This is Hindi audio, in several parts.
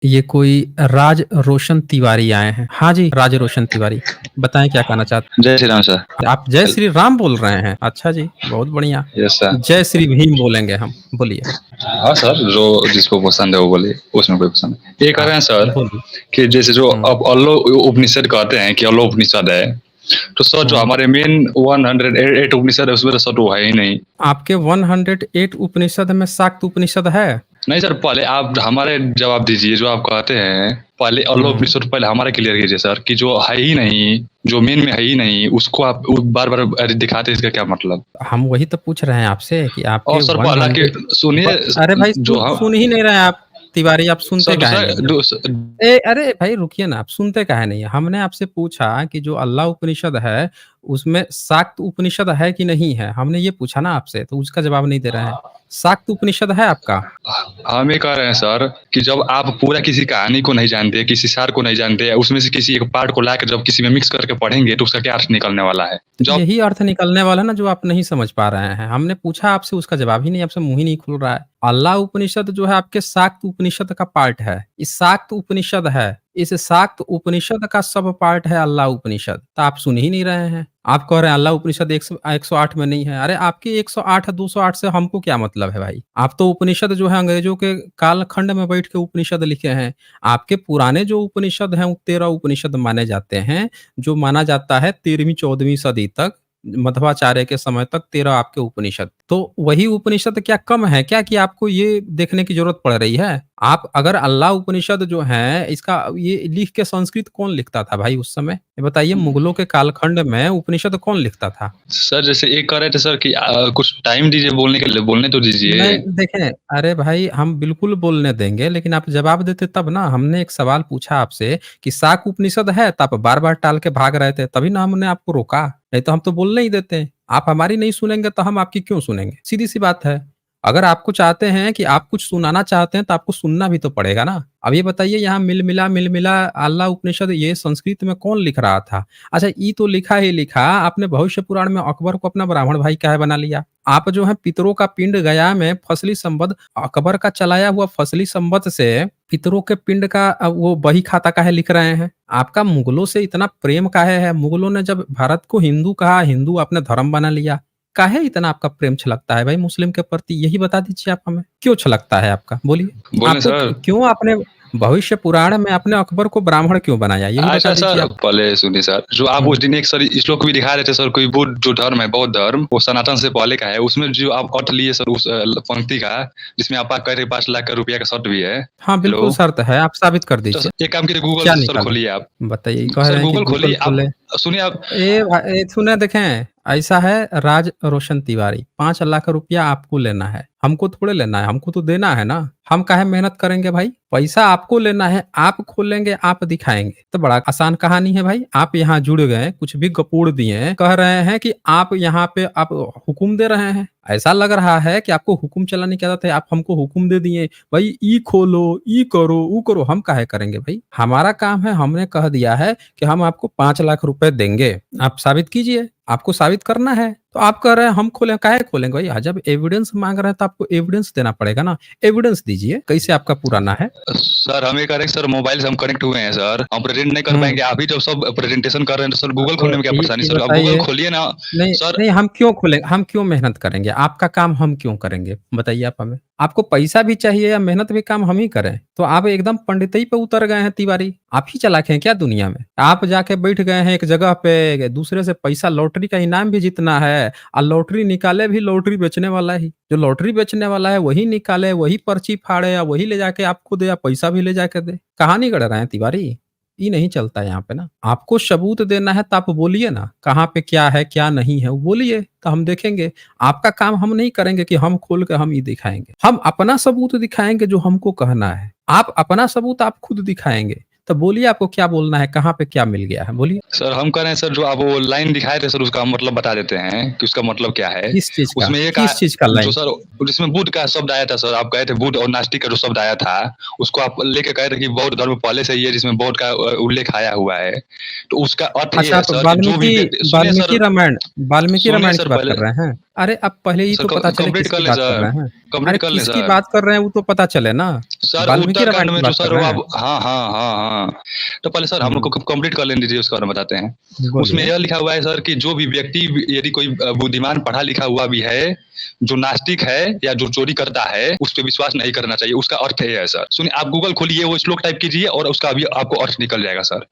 ये कोई राज रोशन तिवारी आए हैं। हाँ जी, राज रोशन तिवारी। बताएँ क्या कहना चाहते जय श्री राम सर। हैं? आप जय श्री राम बोल रहे हैं? अच्छा जी, बहुत बढ़िया। Yes sir. जय श्री भीम बोलेंगे हम, बोलिए। हाँ सर, जो जिसको पसंद है वो बोले, उसमें कोई पसंद नहीं। ये कह हाँ, रहे हैं सर बोलिए। कि जैसे जो हुँ, अब अल्लो उपनिषद कहते हैं कि अल्लो उपनिषद है, तो सर जो हुँ। हमारे मेन 108 उपनिषद है उसमें तो सर वो है ही नहीं। आपके 108 उपनिषद में शाक्त उपनिषद है? नहीं सर, पहले आप हमारे जवाब दीजिए जो आप कहते हैं, पहले अल्लो हुँ। उपनिषद पहले हमारा क्लियर कीजिए सर कि जो है ही नहीं, जो मेन में है ही नहीं, उसको आप बार-बार दिखाते हैं, इसका क्या मतलब? हम वही तो पूछ रहे हैं आपसे कि आपके और सर पहला कि 100 सुनिए, अरे भाई जो हम सुन ही नहीं रहे हैं आप, तिवारी आप सर सुनते काहे दूसरा नहीं हैं? अरे भाई रुकिए ना, आप सुनते काहे नहीं हैं? हमने आपसे पूछा कि जो अल्लाह उपनिषद है, उसमें शाक्त उपनिषद है कि नहीं है? हमने ये पूछा ना आपसे, तो उसका जवाब नहीं दे रहे हैं। शाक्त उपनिषद है आपका? हम ये कह रहे हैं सर कि जब आप पूरा किसी कहानी को नहीं जानते, किसी सार को नहीं जानते, उसमें से किसी एक पार्ट को लाकर जब किसी में मिक्स करके पढ़ेंगे, तो उसका क्या अर्थ निकलने वाला है? जब यही अर्थ निकलने वाला है ना जो आप नहीं समझ पा रहे हैं। हमने पूछा आपसे उसका जवाब ही नहीं, आपसे मुँह ही नहीं खुल रहा है। अल्लाह उपनिषद जो है आपके शाक्त उपनिषद का पार्ट है। ये शाक्त उपनिषद है। इस शाक्त उपनिषद का सब पार्ट है अल्लाह उपनिषद। तो आप सुन ही नहीं रहे हैं। आप कह रहे हैं अल्लाह उपनिषद 108 में नहीं है। अरे आपके 108 208 से हमको क्या मतलब है भाई? आप तो उपनिषद जो है अंग्रेजों के कालखंड में बैठ के उपनिषद लिखे हैं। आपके पुराने जो उपनिषद हैं वो 13 उपनिषद माने जाते हैं। जो माना जाता है 13वीं-14वीं सदी तक, मध्वाचार्य के समय तक 13 आपके उपनिषद। तो वही उपनिषद क्या कम है क्या कि आपको ये देखने की ज़रूरत पड़ रही है? आप अगर अल्लाह उपनिषद जो है इसका ये लिख के संस्कृत कौन लिखता था भाई उस समय? ये बताइए मुगलों के कालखंड में उपनिषद कौन लिखता था? सर जैसे ये कह रहे थे सर कि कुछ टाइम दीजिए बोलने के लिए, बोलने तो नहीं, दीजिए। देखें, अरे भाई हम बिल्कुल बोलने देंगे, लेकिन आप जवाब देते तब ना। हमने एक सवाल पूछा आपसे कि शाक उपनिषद है, तो आप बार-बार टाल के भाग रहे थे, तभी ना हमने आपको रोका, नहीं तो हम तो बोलने ही देते। आप हमारी नहीं सुनेंगे तो हम आपकी क्यों सुनेंगे? सीधी-सी बात है। अगर आपको चाहते हैं कि आप कुछ सुनाना चाहते हैं, तो आपको सुनना भी तो पड़ेगा ना। अब ये बताइए यहाँ मिल-मिला अल्लाह उपनिषद ये संस्कृत में कौन लिख रहा था? अच्छा ये तो लिखा ही लिखा, आपने भविष्य पुराण में अकबर को अपना ब्राह्मण भाई काहे बना लिया? आप जो है पितरों का पिंड गया में फसली संबद्ध अकबर का चलाया हुआ फसली संबद्ध से पितरों के पिंड का वो बही खाता काहे लिख रहे हैं? आपका मुगलों से इतना प्रेम काहे है? मुगलों ने जब भारत को हिंदू कहा, हिंदू आपने धर्म बना लिया। काहे इतना आपका प्रेम छलकता है भाई मुस्लिम के प्रति? यही बता दीजिए आप हमें। क्यों छलकता है आपका? बोलिए। बोलें आपको सर? क्यों आपने भविष्य पुराण में आपने अकबर को ब्राह्मण क्यों बनाया? यही बता अच्छा दीजिए सर, आप। पहले सुनिए सर, जो आप हुँ। उस दिन एक सर श्लोक भी दिखा रहे थे सर, कोई बुद्ध जो धर्म है, बौद्ध धर्म, वो सनातन से पहले का है, उसमें जो आप अर्थ लिए सर उस पंक्ति का, जिसमें आप कह रहे 5 लाख का रुपया का शर्त भी है। हाँ, बिल्कुल हेलो? शर्त है। आप साबित कर तो दीजिए। सर एक काम कीजिए, गूगल क्या से सर निकालें? खोलिए आप। बताइए, कह सर रहे हैं कि गूगल खोलिए गूगल आप, खोले। सुनिए आप। सुने देखें, ऐसा है राज रोशन तिवारी, 5 लाख रुपया आपको लेना है, हमको थोड़े लेना है, हमको तो देना है ना। हम काहे मेहनत करेंगे भाई? पैसा आपको लेना है, आप खोलेंगे, आप दिखाएँगे, तो बड़ा आसान कहानी है भाई। आप यहाँ जुड़ गए, कुछ भी गपूड़ दिए, कह रहे हैं कि आप यहाँ पे आप हुकुम दे रहे हैं। ऐसा लग रहा है कि आपको हुकुम चलाने की आदत है, आप हमको हुकुम दे दिए, भाई ई खोलो, ई करो, ऊ करो, हम काहे करेंगे भाई? हमारा काम है, हमने कह दिया है कि हम आपको 5 लाख रुपए देंगे, आप साबित कीजिए। आपको साबित करना है, तो आप कह रहे हैं हम खोलें, काहे खोलेंगे भाई? जब एविडेंस माँग रहे हैं तो आपको एविडेंस देना पड़ेगा ना। एविडेंस दीजिए, कैसे आपका पुराना है? सर हम ये कह रहे हैं सर, मोबाइल से हम कनेक्ट हुए हैं सर, हम प्रेजेंट नहीं कर हुँ। पाएँगे, आप ही जब सब प्रेजेंटेशन कर रहे हैं, तो सर गूगल तो खोलने में क्या परेशानी ये सर? आप गूगल बताइए। खोलिए ना। नहीं, सर नहीं हम क्यों मेहनत करेंगे? आपका काम हम क्यों करेंगे? बताइए आप हमें। आपको पैसा भी चाहिए या मेहनत भी काम हम ही करें? तो आप एकदम पंडितई पे उतर गए हैं तिवारी। आप ही चालाक हैं क्या दुनिया में? आप जाके बैठ गए हैं एक जगह पे, दूसरे से पैसा लॉटरी का इनाम भी जीतना है और लॉटरी निकाले भी लॉटरी बेचने वाला ही। जो लॉटरी बेचने वाला है वही निकाले, वही पर्ची फाड़े या वही ले जाके आपको दे या पैसा भी ले जाके दे। कहानी गढ़ रहे हैं तिवारी। ये नहीं चलता यहाँ पे ना। आपको सबूत देना है तो आप बोलिए ना, कहाँ पे क्या है, क्या नहीं है, वो बोलिए तो हम देखेंगे। आपका काम हम नहीं करेंगे कि हम खोल के हम ये दिखाएँगे। हम अपना सबूत दिखाएँगे जो हमको कहना है। आप अपना सबूत आप खुद दिखाएँगे। तो बोलिए आपको क्या बोलना है, कहाँ पे क्या मिल गया है? बोलिए। सर हम कह रहे हैं सर, जो आप वो लाइन दिखाए थे सर, उसका मतलब बता देते हैं कि उसका मतलब क्या है? किस चीज़ का? उसमें एक किस चीज़ का जो लाइन? सर जिसमें बुद्ध का शब्द आया था सर, आप कहे थे बुद्ध और नास्तिक का जो शब्द आया था, उसको आप लेके कहे थे कि बौद्ध धर्म पहले से ही है, जिसमें बौद्ध का उल्लेख आया हुआ है। तो उसका अर्थ ये अच्छा है आप सर कि जो भी वाल्मीकि व्यक्ति, वाल्मीकि रामायण वाल्मीकि सुनिए रामायण सर की बात पहले, कर रहे हैं? अरे आप पहले ये सर तो पता चले कंप्लीट कर किसकी लें बात कर सर, रहे हैं। अरे कंप्लीट कर लें किसकी सर। बात कर रहे हैं वो तो पता चले ना। सर वाल्मीकि रामायण उत्तराखंड की में जो बात कर सर वो रहे आप हैं? हाँ, हाँ, हाँ, हाँ। तो पहले सर हम लोग हुँ, को कंप्लीट कर लेने दीजिए उसके बारे में बताते हैं। उसमें बोलिए। यह लिखा हुआ है सर कि जो भी व्यक्ति यदि कोई बुद्धिमान पढ़ा-लिखा हुआ भी है, जो नास्तिक है या जो चोरी करता है, उस पे विश्वास नहीं करना चाहिए। उसका अर्थ ये है सर। सुनिए आप गूगल खोलिए वो श्लोक टाइप कीजिए और उसका अभी आपको अर्थ निकल जाएगा सर।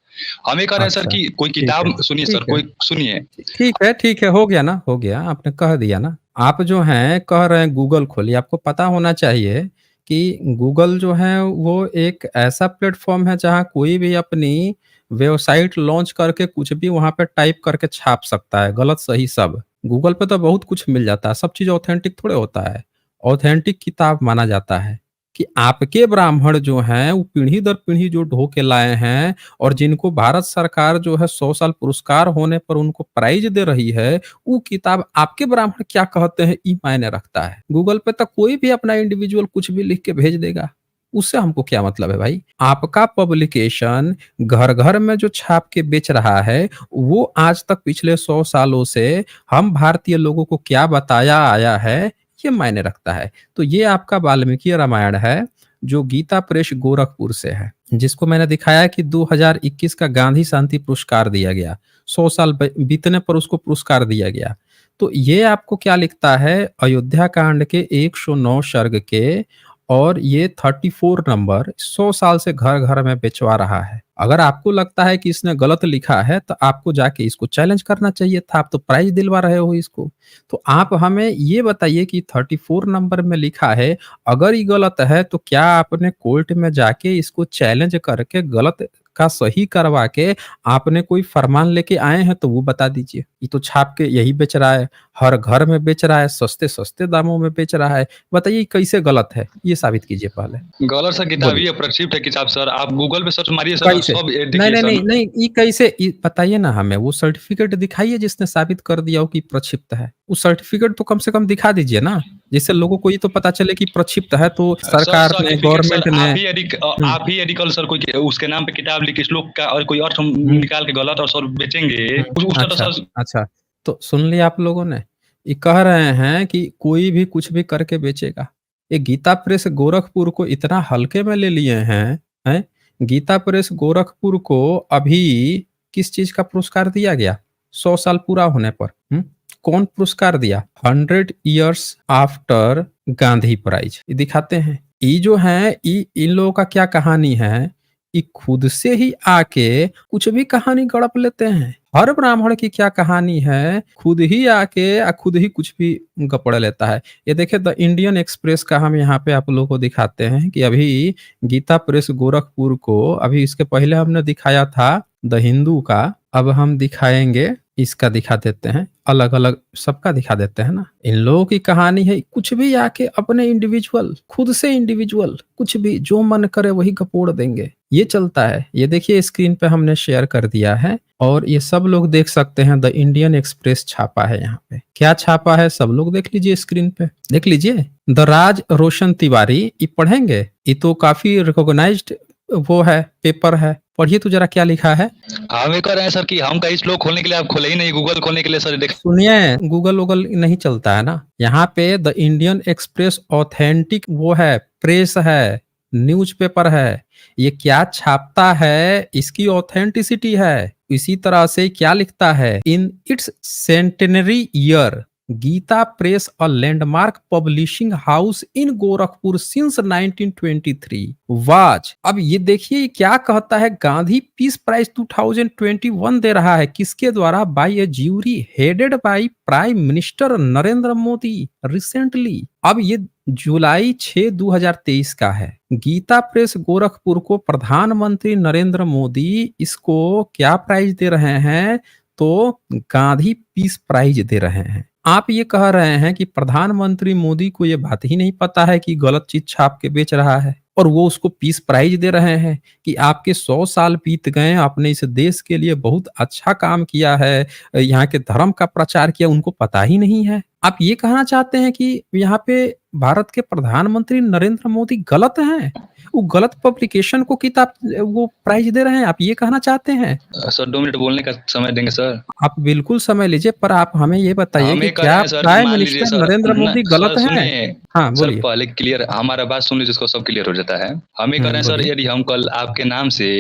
हम ये कह रहे हैं सर अच्छा, कि कोई ठीक है, किताब सुनिए सर, ठीक है। कोई सुनिए ठीक है, हो गया ना, हो गया, आपने कह दिया ना। आप जो हैं कह रहे हैं गूगल खोलिए, आपको पता होना चाहिए कि गूगल जो है वो एक ऐसा प्लेटफ़ॉर्म है जहाँ कोई भी अपनी वेबसाइट लॉन्च करके कुछ भी वहाँ पे टाइप करके छाप सकता है, गलत सही सब। गूगल पे तो बहुत कुछ मिल जाता है, सब चीज़ ऑथेंटिक थोड़े होता है। ऑथेंटिक किताब माना जाता है कि आपके ब्राह्मण जो हैं वो पीढ़ी दर पीढ़ी जो ढो के लाए हैं और जिनको भारत सरकार जो है 100 साल पुरस्कार होने पर उनको प्राइज़ दे रही है, वो किताब आपके ब्राह्मण क्या कहते हैं, ये मायने रखता है। गूगल पे तो कोई भी अपना इंडिविजुअल कुछ भी लिख के भेज देगा, उससे हमको क्या मतलब है भाई? आपका पब्लिकेशन घर-घर में जो छाप के बेच रहा है, वो आज तक पिछले 100 सालों से हम भारतीय लोगों को क्या बताया आया है, ये मायने रखता है। तो ये आपका वाल्मीकि रामायण है, जो गीता प्रेस गोरखपुर से है। जिसको मैंने दिखाया कि 2021 का गांधी शांति पुरस्कार दिया गया। 100 साल बीतने पर उसको पुरस्कार दिया गया। तो ये आपको क्या लिखता है, अयोध्या कांड के 109 सर्ग के और ये 34 नंबर 100 साल से घर घर में बेचवा रहा है। अगर आपको लगता है कि इसने गलत लिखा है तो आपको जाके इसको चैलेंज करना चाहिए था, आप तो प्राइज दिलवा रहे हो इसको। तो आप हमें ये बताइए कि 34 नंबर में लिखा है, अगर ये गलत है तो क्या आपने कोर्ट में जाके इसको चैलेंज करके गलत का सही करवा के आपने कोई फरमान लेके आए हैं तो वो बता दीजिए। ये तो छाप के यही बेच रहा है, हर घर में बेच रहा है, सस्ते-सस्ते दामों में बेच रहा है। बताइए कैसे गलत है? ये साबित कीजिए पहले। गलत सा किताब बोलिए। ये प्रक्षिप्त है किताब सर। आप गूगल पे सर्च मारिए सर कैसे? सब नहीं, देखिए नहीं, नहीं, सर। नहीं, ये कैसे ये बताइए ना हमें, वो सर्टिफ़िकेट दिखाइए जिसने साबित कर दिया हो कि प्रक्षिप्त है। वो सर्टिफ़िकेट तो कम से कम दिखा दीजिए ना, जिससे लोगों को ये तो पता चले कि प्रक्षिप्त है तो सर सरकार ने, सर्टिफिकेट सर गवर्नमेंट ने। हुँ, आप ही यदि कल सर कोई उसके नाम पे किताब लिख के श्लोक का और कोई अर्थ हुँ, निकाल के गलत और सर बेचेंगे, हुँ। उसका तो अच्छा, सर अच्छा। तो सुन लिया आप लोगों ने? ये कह रहे हैं कि कोई भी कुछ भी करके बेचेगा। ये गीता प्रेस गोरखपुर को इतना हल्के में ले लिए हैं? गीता प्रेस गोरखपुर को अभी किस चीज़ का पुरस्कार दिया गया? 100 साल पूरा होने पर। कौन पुरस्कार दिया? 100 इयर्स आफ्टर गांधी प्राइज़। ये दिखाते हैं। ये जो हैं, इन लोगों का क्या कहानी है, ये खुद से ही आके कुछ भी कहानी गड़प लेते हैं। हर ब्राह्मण की क्या कहानी है, खुद ही आके खुद ही कुछ भी गपड़ लेता है। ये देखिए द इंडियन एक्सप्रेस का हम यहाँ पे आप लोगों को दिखाते हैं कि अभी गीता प्रेस गोरखपुर को, अभी इसके पहले हमने दिखाया था द हिंदू का, अब हम दिखाएँगे, इसका दिखा देते हैं, अलग-अलग सबका दिखा देते हैं ना। इन लोगों की कहानी है कुछ भी आके अपने इंडिविजुअल, खुद से इंडिविजुअल, कुछ भी जो मन करे वही गपोड़ देंगे। ये चलता है। ये देखिए स्क्रीन पे हमने शेयर कर दिया है और ये सब लोग देख सकते हैं, द इंडियन एक्सप्रेस छापा है यहाँ पे। क्या छापा है सब लोग देख लीजिए स्क्रीन पे, देख लीजिए। द राज रोशन तिवारी, ये पढ़ेंगे? ये तो काफ़ी रिकॉग्नाइज्ड वो है, पेपर है। पढ़िए तो ज़रा क्या लिखा है? हम ये कह रहे हैं सर कि हम कहीं श्लोक खोलने के लिए आप खोले ही नहीं, गूगल खोलने के लिए सर देख सुनिए, गूगल-वूगल नहीं चलता है ना। यहाँ पे द इंडियन एक्सप्रेस ऑथेंटिक वो है, प्रेस है, न्यूज़पेपर है। ये क्या छापता है, इसकी ऑथेंटिसिटी है। इसी तरह से क्या लिखता है, in its centenary year Gita Press a landmark publishing house in Gorakhpur since 1923 was. अब ये देखिए क्या कहता है, गांधी पीस प्राइज 2021 दे रहा है, किसके द्वारा? By a jury headed by prime minister Narendra Modi recently. अब ये जुलाई 6 2023 का है। गीता प्रेस गोरखपुर को प्रधानमंत्री नरेंद्र मोदी इसको क्या प्राइज दे रहे हैं, तो गांधी पीस प्राइज दे रहे हैं। आप ये कह रहे हैं कि प्रधानमंत्री मोदी को ये बात ही नहीं पता है कि गलत चीज छाप के बेच रहा है और वो उसको पीस प्राइज दे रहे हैं कि आपके 100 साल बीत गए, आपने इस देश के लिए बहुत अच्छा काम किया है, यहाँ के धर्म का प्रचार किया, उनको पता ही नहीं है। आप ये कहना चाहते हैं कि यहाँ पे भारत के प्रधानमंत्री नरेंद्र मोदी गलत हैं? वो गलत पब्लिकेशन को किताब वो प्राइज़ दे रहे हैं, आप ये कहना चाहते हैं? सर 2 मिनट बोलने का समय देंगे सर? आप बिल्कुल समय लीजिए, पर आप हमें ये बताइए हम कि ये कह रहे क्या हैं सर कि प्राइम मान लीजिए मिनिस्टर सर नरेंद्र न मोदी सर गलत हैं? सुनिए, हाँ, सर बोलिए। पहले क्लियर हमारा बात सुन लीजिए, इसको सब क्लियर हो जाता है। हम ये कह रहे हैं सर बोलिए। यदि हम कल आपके नाम से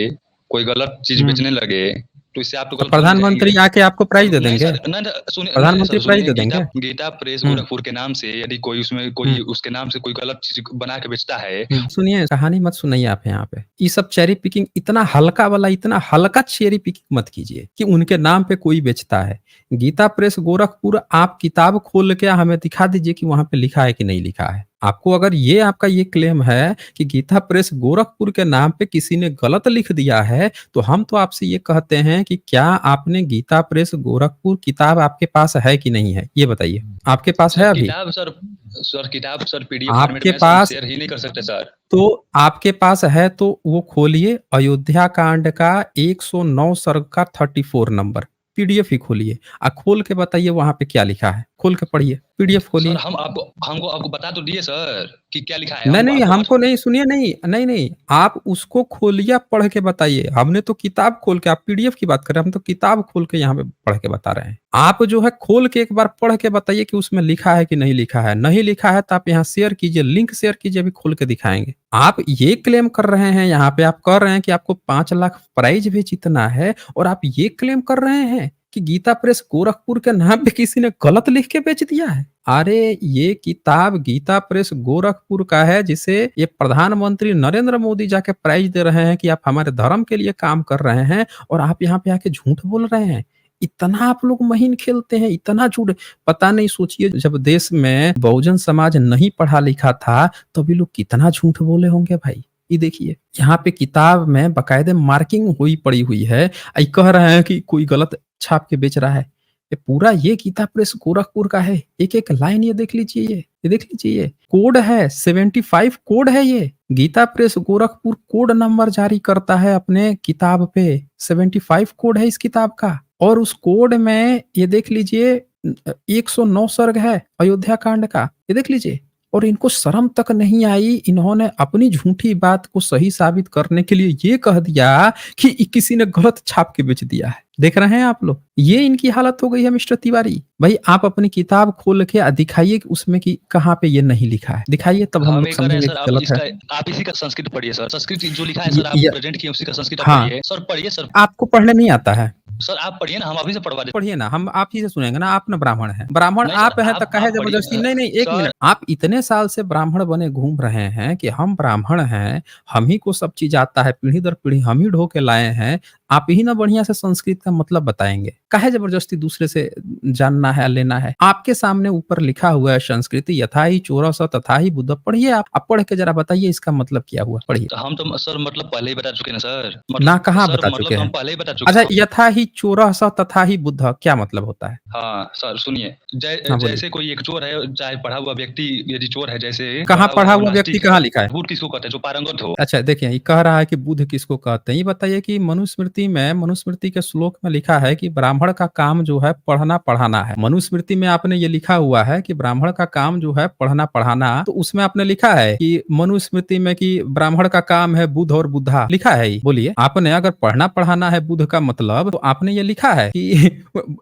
कोई गलत चीज़ हुँ, बेचने लगे, तो इससे आप तो तो गलत थोड़ी ना प्रधानमंत्री कहेंगे? आके आपको प्राइज़ दे नहीं देंगे? सर, नहीं न नहीं प्रधानमंत्री सर प्राइज़ सुनिए दे गीता देंगे? गीता प्रेस हुँ, गोरखपुर के नाम से यदि कोई उसमें हुँ। कोई उसके नाम से कोई गलत चीज़ बना के बेचता है। सुनिए, कहानी मत सुनाइए आप यहाँ पे। ये सब चेरी पिकिंग इतना हल्का वाला, इतना हल्का चेरी पिकिंग मत कीजिए कि उनके नाम पे कोई बेचता है। गीता प्रेस गोरखपुर आप किताब खोल के हमें दिखा दीजिए कि वहाँ पे लिखा है कि नहीं लिखा है। आपको अगर ये आपका ये क्लेम है कि गीता प्रेस गोरखपुर के नाम पे किसी ने गलत लिख दिया है, तो हम तो आपसे ये कहते हैं कि क्या आपने गीता प्रेस गोरखपुर किताब आपके पास है कि नहीं है? ये बताइए। आपके पास है अभी? किताब सर पीडीएफ फॉर्मेट आपके में हम पास शेयर ही नहीं कर सकते सर। तो आपके पास है तो वो खोलिए अयोध्या कांड का 109 सर्ग का 34 नंबर पीडीएफ ही खोलिए। खोल के बताइए वहाँ पे क्या लिखा है? खोल के पढ़िए, पीडीएफ सर खोलिए। हम आपको हमको आपको बता तो दिए सर कि क्या लिखा है। नहीं, हमको नहीं, आपको हमको नहीं सुनिए नहीं, नहीं, नहीं, आप उसको खोलिए, पढ़ के बताइए। हमने तो किताब खोल के आप पीडीएफ की बात कर रहे हैं, हम तो किताब खोल के यहाँ पे पढ़ के बता रहे हैं। आप जो है खोल के एक बार पढ़ के बताइए कि उसमें लिखा है कि नहीं लिखा है। नहीं लिखा है तो आप यहाँ शेयर कीजिए, लिंक शेयर कीजिए, अभी खोल के दिखाएँगे। आप ये क्लेम कर रहे हैं यहाँ पे आप कह रहे हैं कि आपको 5 लाख प्राइज़ भी जीतना है और आप ये क्लेम कर रहे हैं कि गीता प्रेस गोरखपुर के नाम पे किसी ने गलत लिख के बेच दिया है। अरे! ये किताब गीता प्रेस गोरखपुर का है जिसे ये प्रधानमंत्री नरेंद्र मोदी जाके प्राइज़ दे रहे हैं कि आप हमारे धर्म के लिए काम कर रहे हैं और आप यहाँ पे आके झूठ बोल रहे हैं। इतना आप लोग महीन खेलते हैं, इतना झूठ पता नहीं सोचिए जब देश में बहुजन समाज नहीं पढ़ा-लिखा था, तभी लोग कितना झूठ बोले होंगे भाई। ये देखिए, यहाँ पे किताब में बाकायदे मार्किंग हुई पड़ी हुई है। कह रहे हैं कि कोई गलत छाप के बेच रहा है। ये पूरा ये गीता प्रेस गोरखपुर का है। एक-एक लाइन ये देख लीजिए ये देख लीजिए ये। कोड है 75 कोड है ये। Gita Press Gorakhpur code number जारी करता है अपने किताब पे। 75 कोड है इस किताब का और उस कोड में ये देख लीजिए 109 सर्ग है अयोध्या कांड का। ये देख लीजिए और इनको शर्म तक नहीं आई, इन्होंने अपनी झूठी बात को सही साबित करने के लिए ये कह दिया कि किसी ने गलत छाप के बेच दिया है। देख रहे हैं आप लोग? ये इनकी हालत हो गई है मिस्टर तिवारी। भाई आप अपनी किताब खोल के दिखाइए कि उसमें कि कहाँ पे ये नहीं लिखा है। दिखाइए तब हम हम लोग ये कह रहे हैं समझेंगे सर कि गलत है। आप इसी का संस्कृत पढ़िए सर। संस्कृत जो लिखा है ये सर आप ये प्रेज़ेंट किए उसी का संस्कृत आप हाँ, पढ़िए। सर पढ़िए सर। आपको पढ़ने नहीं आता है? सर आप पढ़िए ना, हम अभी से पढ़वा देते पढ़िए ना, हम आप ही से सुनेंगे ना, आप ना ब्राह्मण हैं। ब्राह्मण नहीं सर आप हैं तो काहे आप पढ़िए ज़बरदस्ती नहीं, नहीं 1 सर मिनट। आप इतने साल से ब्राह्मण बने घूम रहे हैं कि हम ब्राह्मण हैं, हम ही को सब चीज़ आता है, पीढ़ी दर पीढ़ी हम ही ढो के लाए हैं। आप ही ना बढ़िया से संस्कृत का मतलब बताएँगे। काहे ज़बरदस्ती दूसरे से जानना है, लेना है? आपके सामने ऊपर लिखा हुआ है संस्कृति यथा ही चोरस तथा ही बुद्ध। पढ़िए आप पढ़ के ज़रा बताइए इसका मतलब क्या हुआ? पढ़िए। तो हम तो सर मतलब पहले ही बता चुके हैं ना सर। ना कहाँ सर बता मतलब चुके तो हम हैं? पहले ही बता अच्छा चुके हैं। यथा ही चोरः स तथा ही बुद्धः क्या मतलब होता है? हाँ, सर सुनिए हाँ, बोलिए। जैसे कोई एक चोर है, चाहे पढ़ा हुआ व्यक्ति यदि चोर है जैसे कहाँ पढ़ा हुआ पढ़ा हो, हुआ व्यक्ति नास्तिक कहाँ है, लिखा है? बुद्ध किसको कहते हैं? जो पारंगत हो। अच्छा देखिए, ये कह रहा है कि बुध किसको कहते हैं? ये बताइए कि मनुस्मृति के श्लोक में लिखा है कि ब्राह्मण का काम जो है पढ़ना-पढ़ाना है। मनुस्मृति में आपने ये लिखा हुआ है कि ब्राह्मण का काम जो है पढ़ना-पढ़ाना, तो उसमें आपने लिखा है कि मनुस्मृति में कि ब्राह्मण का काम है बुध और बुद्धा, लिखा है ये? बोलिए, आपने अगर पढ़ना-पढ़ाना है बुध का मतलब, तो आपने ये लिखा है कि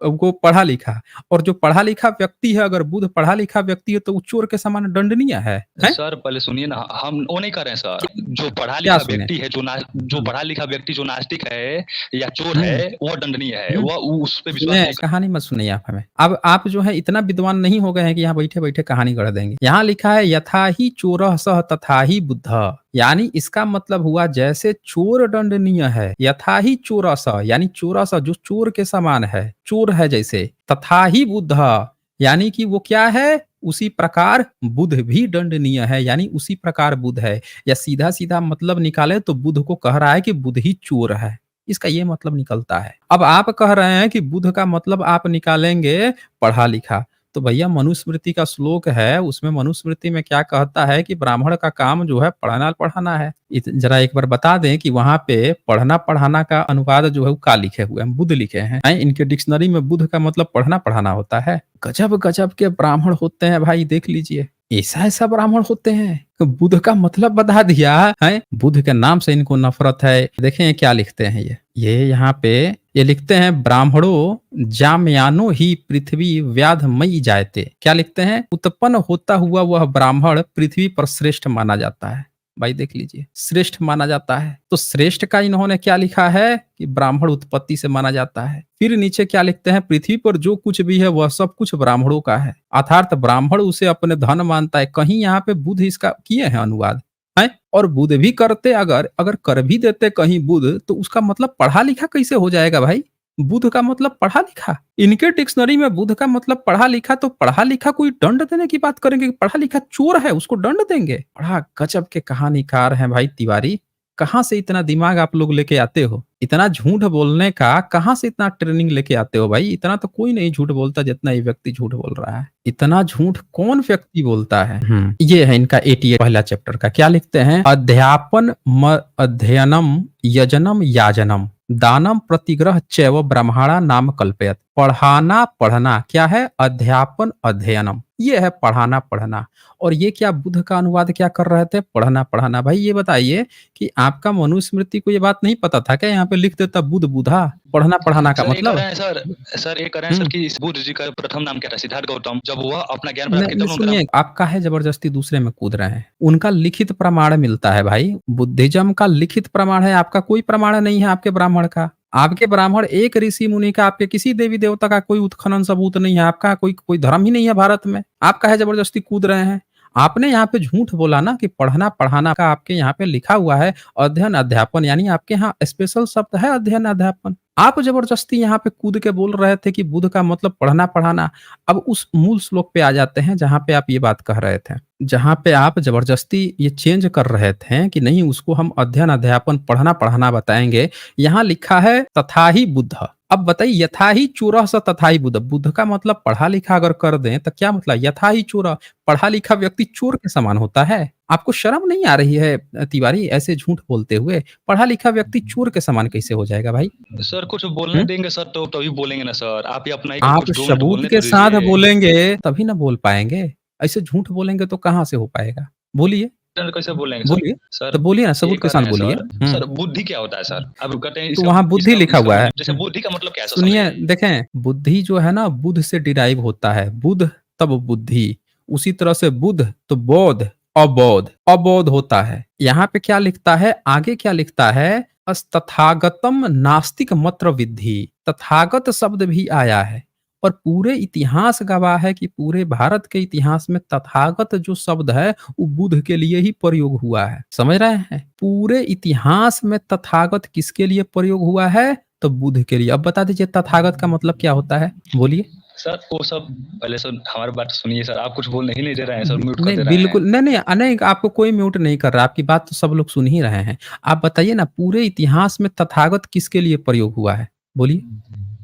वो पढ़ा-लिखा और जो पढ़ा-लिखा व्यक्ति है अगर बुध पढ़ा-लिखा व्यक्ति है तो वो चोर के समान दंडनीय है? हैं? सर पहले सुनिए ना, हम वो नहीं कर रहे हैं सर। जो पढ़ा क्या लिखा सुने? व्यक्ति है, जो हुँ, पढ़ा लिखा व्यक्ति जो नास्तिक है या चोर हुँ। है, वो दंडनीय है। हुँ। वो उस पे विश्वास सुने, नहीं कर। कहानी मत सुनाइए आप हमें। अब आप जो है इतना विद्वान नहीं हो गए हैं कि यहाँ बैठे-बैठे कहानी गढ़ देंगे। यहाँ लिखा है यथा ही चोरः सः तथा ही बुद्धः, यानी इसका मतलब हुआ जैसे चोर दंडनीय है, यथा ही चोरः सः यानी चोरः सः जो चोर के समान है, चोर है जैसे, तथा ही बुद्धः यानी कि वो क्या है? उसी प्रकार बुध भी दंडनीय है, यानी उसी प्रकार बुध है। या सीधा-सीधा मतलब निकाले तो बुध को कह रहा है कि बुध ही चोर है। इसका ये मतलब निकलता है। अब आप कह रहे हैं कि बुध का मतलब आप निकालेंगे पढ़ा-लिखा, तो भैया मनुस्मृति का श्लोक है, उसमें मनुस्मृति में क्या कहता है कि ब्राह्मण का काम जो है पढ़ाना-पढ़ाना है। जरा एक बार बता दें कि वहाँ पे पढ़ना-पढ़ाना का अनुवाद जो है वो का लिखे हुए हैं? बुध लिखे हैं। इनके डिक्शनरी में बुध का मतलब पढ़ना-पढ़ाना होता है। गजब-गजब के ब्राह्मण होते हैं भाई, देख लीजिए। ऐसा-ऐसा ब्राह्मण होते हैं। तो बुध का मतलब बता दिया है। बुध के नाम से इनको नफरत है। देखें ये क्या लिखते हैं ये यहाँ पे ये लिखते हैं, ब्राह्मणों जामयानो ही पृथ्वी व्याधमयी जायते। क्या लिखते हैं? उत्पन्न होता हुआ वह ब्राह्मण पृथ्वी पर श्रेष्ठ माना जाता है। भाई देख लीजिए, श्रेष्ठ माना जाता है। तो श्रेष्ठ का इन्होंने क्या लिखा है कि ब्राह्मण उत्पत्ति से माना जाता है। फिर नीचे क्या लिखते हैं? पृथ्वी पर जो कुछ भी है वह सब कुछ ब्राह्मणों का है, अर्थात ब्राह्मण उसे अपने धन मानता है। कहीं यहाँ पे बुध इसका किए हैं अनुवाद है, और बुध भी करते, अगर कर भी देते कहीं बुध, तो उसका मतलब पढ़ा लिखा कैसे हो जाएगा भाई? बुध का मतलब पढ़ा लिखा। इनके डिक्शनरी में बुध का मतलब पढ़ा लिखा, तो पढ़ा लिखा कोई दंड देने की बात करेंगे? पढ़ा लिखा चोर है उसको दंड देंगे? बड़ा गजब के कहानीकार हैं भाई तिवारी। कहाँ से इतना दिमाग आप लोग लेके आते हो? इतना झूठ बोलने का कहाँ से इतना ट्रेनिंग लेके आते हो भाई? इतना तो कोई नहीं झूठ बोलता जितना ये व्यक्ति झूठ बोल रहा है। इतना झूठ कौन व्यक्ति बोलता है? ये है इनका 88 पहला चैप्टर का। क्या लिखते हैं? अध्यापन अध्ययनम यजनम याजनम दानम प्रतिग्रह चैव ब्रह्माणा नाम कल्पयत। पढ़ाना पढ़ना क्या है? अध्यापन अध्ययनम, ये है पढ़ाना पढ़ना। और ये क्या बुध का अनुवाद क्या कर रहे थे? पढ़ना पढ़ाना। भाई ये बताइए कि आपका मनुस्मृति को ये बात नहीं पता था क्या? यहाँ पे लिख देता बुध बुधा, पढ़ना पढ़ाना का मतलब। सर ये कह रहे हैं सर कि इस बुद्ध जी का प्रथम नाम क्या था? सिद्धार्थ गौतम। जब वह अपना ज्ञान प्राप्त किया तब उनका सुनिए, आप काहे जबरदस्ती दूसरे में कूद रहे हैं? उनका लिखित प्रमाण मिलता है भाई। बुद्धिज्म का लिखित प्रमाण है, आपका कोई प्रमाण नहीं है। आपके ब्राह्मण का, आपके ब्राह्मण एक ऋषि मुनि का, आपके किसी देवी देवता का कोई उत्खनन सबूत नहीं है। आपका कोई धर्म ही नहीं है भारत में। आप काहे जबरदस्ती कूद रहे हैं? आपने यहाँ पे झूठ बोला ना कि पढ़ना पढ़ाना का आपके यहाँ पे लिखा हुआ है अध्ययन अध्यापन, यानी आपके यहाँ स्पेशल शब्द है अध्ययन अध्यापन। आप जबरदस्ती यहाँ पे कूद के बोल रहे थे कि बुध का मतलब पढ़ना पढ़ाना। अब उस मूल श्लोक पे आ जाते हैं जहां पे आप ये बात कह रहे थे, जहां पे आप जबरदस्ती ये चेंज कर रहे थे कि नहीं उसको हम अध्ययन अध्यापन पढ़ना पढ़ाना बताएंगे। यहाँ लिखा है तथा ही बुद्ध। अब बताइए, यथा ही चोरः स तथा ही बुद्ध। बुद्ध का मतलब पढ़ा लिखा अगर कर दें तो क्या मतलब? यथा ही चोर, पढ़ा लिखा व्यक्ति चोर के समान होता है। आपको शर्म नहीं आ रही है तिवारी ऐसे झूठ बोलते हुए? पढ़ा लिखा व्यक्ति चोर के समान कैसे हो जाएगा भाई? सर कुछ बोलने देंगे सर, तो तभी बोलेंगे ना सर। आप ही अपना आप कुछ 2 मिनट सबूत बोलने के तो साथ दीजिए। बोलेंगे तभी ना बोल पाएंगे। ऐसे झूठ बोलेंगे तो कहाँ से हो पाएगा? बोलिए, सर कैसे बोलेंगे सर? बोलिए। सर तो बोलिए ना, ये सबूत के कह साथ रहे हैं बोलिए। सर बुद्धि क्या होता है सर? अब कहते हैं तो वहाँ बुद्धि लिखा हुआ है। जैसे बुद्धि का मतलब क्या है सर? सुनिए, समझिए। देखें, बुद्धि जो है ना बुध से डिराइव होता है। बुध तब बुद्धि, उसी तरह से बुध तो बोध, अबोध, अबोध होता है। यहाँ पे क्या लिखता है? आगे क्या लिखता है? तथागतम नास्तिक मत्र विद्धि। तथागत शब्द भी आया है और पूरे इतिहास गवाह है कि पूरे भारत के इतिहास में तथागत जो शब्द है वो बुध के लिए ही प्रयोग हुआ है। समझ रहे हैं? पूरे इतिहास में तथागत किसके लिए प्रयोग हुआ है? तो बुध के लिए। अब बता दीजिए तथागत का मतलब क्या होता है? बोलिए। सर वो सब पहले सर हमारी बात सुनिए सर। आप कुछ बोलने ही नहीं दे रहे हैं सर, म्यूट कर नहीं दे रहे हैं। बिल्कुल नहीं, आपको कोई म्यूट नहीं कर रहा। आपकी बात तो सब लोग सुन ही रहे हैं। आप बताइए ना, पूरे इतिहास में तथागत किसके लिए प्रयोग हुआ है? बोलिए।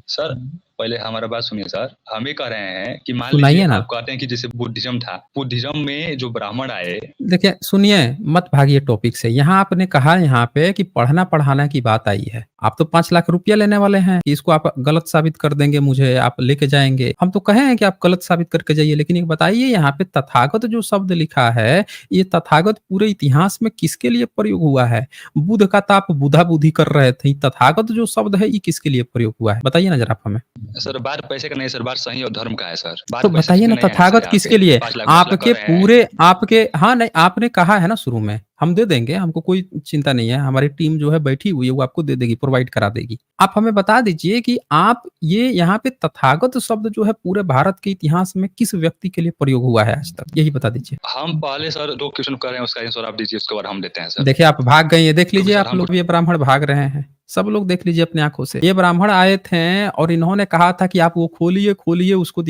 सर पहले हमारा बात सुनिए सर। हम ये कह रहे हैं कि मान लीजिए सुनाइए ना। आप कहते हैं कि जैसे बुद्धिज्म था, बुद्धिज्म में जो ब्राह्मण आए। देखिए सुनिए, मत भागिए टॉपिक से। यहाँ आपने कहा यहाँ पे कि पढ़ना पढ़ाना की बात आई है। आप तो 5 लाख रुपया लेने वाले हैं कि इसको आप गलत साबित कर देंगे, मुझे आप लेके जाएंगे। हम तो कहे हैं कि आप गलत साबित करके जाइए, लेकिन एक बताइए यहाँ पे तथागत जो शब्द लिखा है, ये तथागत पूरे इतिहास में किसके लिए प्रयोग हुआ है? बुध का तो आप बुधा बुद्धि कर रहे थे। तथागत जो शब्द है ये किसके लिए प्रयोग हुआ है? बताइए ना जरा आप हमें। सर बात पैसे का नहीं सर, बात सही और धर्म का है सर। तो बताइए ना तथागत किसके लिए? आपके पूरे आपके हाँ नहीं, आपने कहा है ना शुरू में, हम दे देंगे, हमको कोई चिंता नहीं है। हमारी टीम जो है बैठी हुई है वो आपको दे देगी, प्रोवाइड करा देगी। आप हमें बता दीजिए कि आप ये यहाँ पे तथागत शब्द जो है पूरे भारत के इतिहास में किस व्यक्ति के लिए प्रयोग हुआ है आज तक? यही बता दीजिए। हम पहले सर 2 क्वेश्चन कर रहे हैं, उसका आंसर आप दीजिए, उसके बाद हम देते हैं सर। देखिए आप भाग गए, ये देख लीजिए सर, आप लोग, ये ब्राह्मण भाग रहे हैं। सब लोग देख लीजिए अपनी आँखों से। ये ब्राह्मण आए थे और इन्होंने कहा था कि आप वो खोलिए, खोलिए, उसको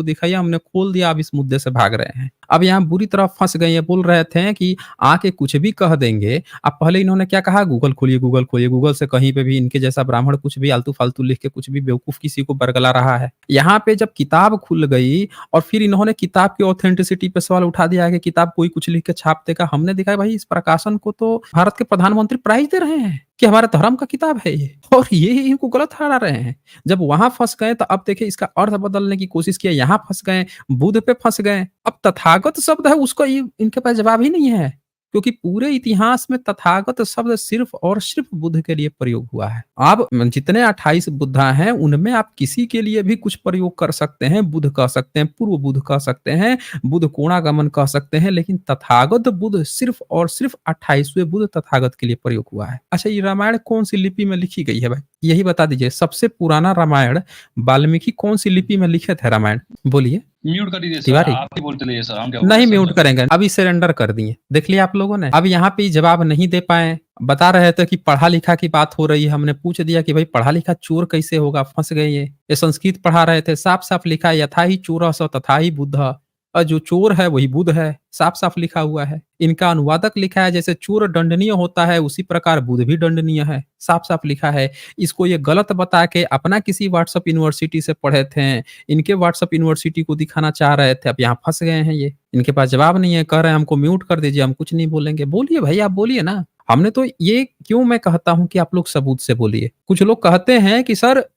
दिखाइए, हमने खोल दिया, अब इस मुद्दे से भाग रहे हैं। अब यहाँ बुरी तरह फँस गए, ये बोल रहे थे कि आके कुछ भी कह देंगे। अब पहले इन्होंने क्या कहा, गूगल खोलिए, गूगल खोलिए, गूगल से कहीं पे भी इनके जैसा ब्राह्मण कुछ भी आलतू-फालतू लिख के कुछ भी बेवकूफ़ किसी को बरगला रहा है। यहाँ पे जब किताब खुल गई और फिर इन्होंने किताब की ऑथेंटिसिटी पे सवाल उठा दिया है कि किताब कोई कुछ लिख के छाप देगा। हमने देखा है भाई इस प्रकाशन को तो भारत के प्रधानमंत्री प्राइज़ दे रहे हैं कि हमारे धर्म का किताब है ये और ये इनको गलत ठहरा रहे हैं। जब वहाँ फँस गए तो अब देखिए इसका अर्थ बदलने की कोशिश किया, यहाँ फँस गए, बुध पे फँस गए। अब तथागत शब्द है उसका ये इनके पास जवाब ही नहीं है। क्योंकि पूरे इतिहास में तथागत शब्द सिर्फ़ और सिर्फ़ बुद्ध के लिए प्रयोग हुआ है। अब जितने 28 बुद्धा हैं, उनमें आप किसी के लिए भी कुछ प्रयोग कर सकते हैं, बुद्ध कह सकते हैं, पूर्व बुद्ध कह सकते हैं, बुद्ध कोणागमन कह सकते हैं, लेकिन तथागत बुद्ध सिर्फ़ और सिर्फ़ 28वें बुद्ध तथागत के लिए प्रयोग हुआ है। अच्छा ये रामायण कौन-सी लिपि में लिखी गई है भाई? यही बता दीजिए, सबसे पुराना रामायण वाल्मीकि कौन-सी लिपि में लिखे थे रामायण? बोलिए। म्यूट कर दीजिए सर, तिवारी? आप ही बोलते रहिए सर, हम क्या बोले नहीं सर म्यूट सर। करेंगे, अभी सरेंडर कर दिए। देख लिया आप लोगों ने? अब यहाँ पे जवाब नहीं दे पाए। बता रहे थे कि पढ़ा-लिखा की बात हो रही है, हमने पूछ दिया कि भाई पढ़ा-लिखा चोर कैसे होगा? फँस गए ये। ये संस्कृत पढ़ा रहे थे, साफ-साफ लिखा है यथा ही चोरः स तथा ही बुद्धः। जो चोर है वही बुद्ध है, साफ-साफ लिखा हुआ है। इनका अनुवादक लिखा है जैसे चोर दंडनीय होता है उसी प्रकार बुद्ध भी दंडनीय है, साफ-साफ लिखा है। इसको ये गलत बता के अपना किसी व्हाट्सएप यूनिवर्सिटी से पढ़े थे, इनके व्हाट्सएप यूनिवर्सिटी को दिखाना चाह रहे थे, अब यहाँ फँस गए हैं ये। इनके पास जवाब नहीं है, कह रहे हैं हमको म्यूट कर दीजिए, हम कुछ नहीं बोलेंगे। बोलिए भाई आप बोलिए ना। हमने तो ये क्यों मैं कहता हूँ कि आप लोग सबूत से बोलिए। कुछ लोग कहते हैं कि सर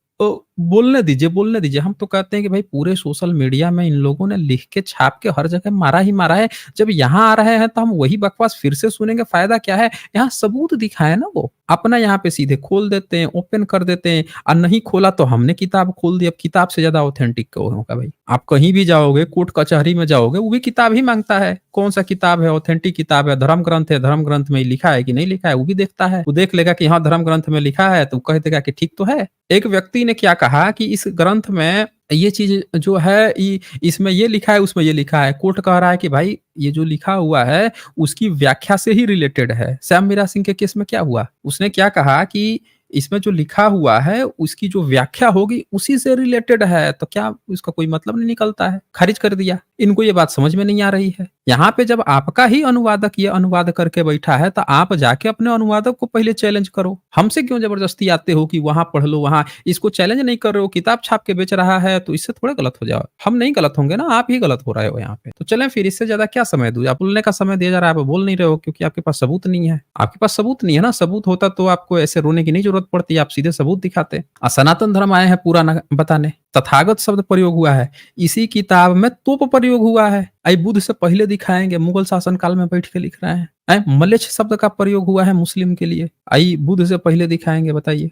बोलने दीजिए, बोलने दीजिए। हम तो कहते हैं कि भाई पूरे सोशल मीडिया में इन लोगों ने लिख के छाप के हर जगह मारा ही मारा है। जब यहाँ आ रहे हैं तो हम वही बकवास फिर से सुनेंगे, फ़ायदा क्या है? यहाँ सबूत दिखाएँ ना वो। अपना यहाँ पे सीधे खोल देते हैं, ओपन कर देते हैं और नहीं खोला तो हमने किताब खोल दी। अब किताब से ज़्यादा ऑथेंटिक कौन होगा भाई? आप कहीं भी जाओगे, कोर्ट कचहरी में जाओगे, वो भी किताब ही माँगता है। कौन-सा किताब है? ऑथेंटिक किताब है, धर्म ग्रंथ है, धर्म ग्रंथ में लिखा है कि नहीं लिखा है, वो भी देखता है। वो देख लेगा कि हाँ, धर्म ग्रंथ में लिखा है तो कह देगा कि ठीक तो है। एक व्यक्ति ने क्या कहा कि इस ग्रंथ में ये चीज़ जो है इसमें ये लिखा है, उसमें ये लिखा है। कोर्ट कह रहा है कि भाई ये जो लिखा हुआ है उसकी व्याख्या से ही रिलेटेड है। श्याम मीरा सिंह के केस में क्या हुआ? उसने क्या कहा कि इसमें जो लिखा हुआ है उसकी जो व्याख्या होगी उसी से रिलेटेड है, तो क्या इसका कोई मतलब नहीं निकलता है? खारिज कर दिया। इनको ये बात समझ में नहीं आ रही है। यहाँ पे जब आपका ही अनुवादक ये अनुवाद करके बैठा है तो आप जाके अपने अनुवादक को पहले चैलेंज करो। हमसे क्यों ज़बरदस्ती आते हो कि वहाँ पढ़ लो वहाँ, इसको चैलेंज नहीं कर रहे हो, किताब छाप के बेच रहा है तो इससे थोड़े गलत हो जाओ। हम नहीं गलत होंगे ना, आप ही गलत हो रहे हो यहाँ पे। तो चलें फिर इससे ज़्यादा क्या समय दूँ? आप बोलने का समय दिया जा रहा है, आप बोल नहीं रहे हो क्योंकि आपके पास सबूत नहीं है। आपके पास सबूत नहीं है ना, सबूत होता तो आपको ऐसे रोने की नहीं ज़रूरत पड़ती, आप सीधे सबूत दिखाते। सनातन धर्म आए हैं पुराना बताने, तथागत शब्द प्रयोग हुआ है। इसी किताब में तोप प्रयोग हुआ है। बुद्ध से पहले दिखाएँगे, मुगल शासन काल में बैठ के लिख रहे हैं। मलेच्छ शब्द का प्रयोग हुआ है मुस्लिम के लिए। बुद्ध से पहले दिखाएँगे बताइए।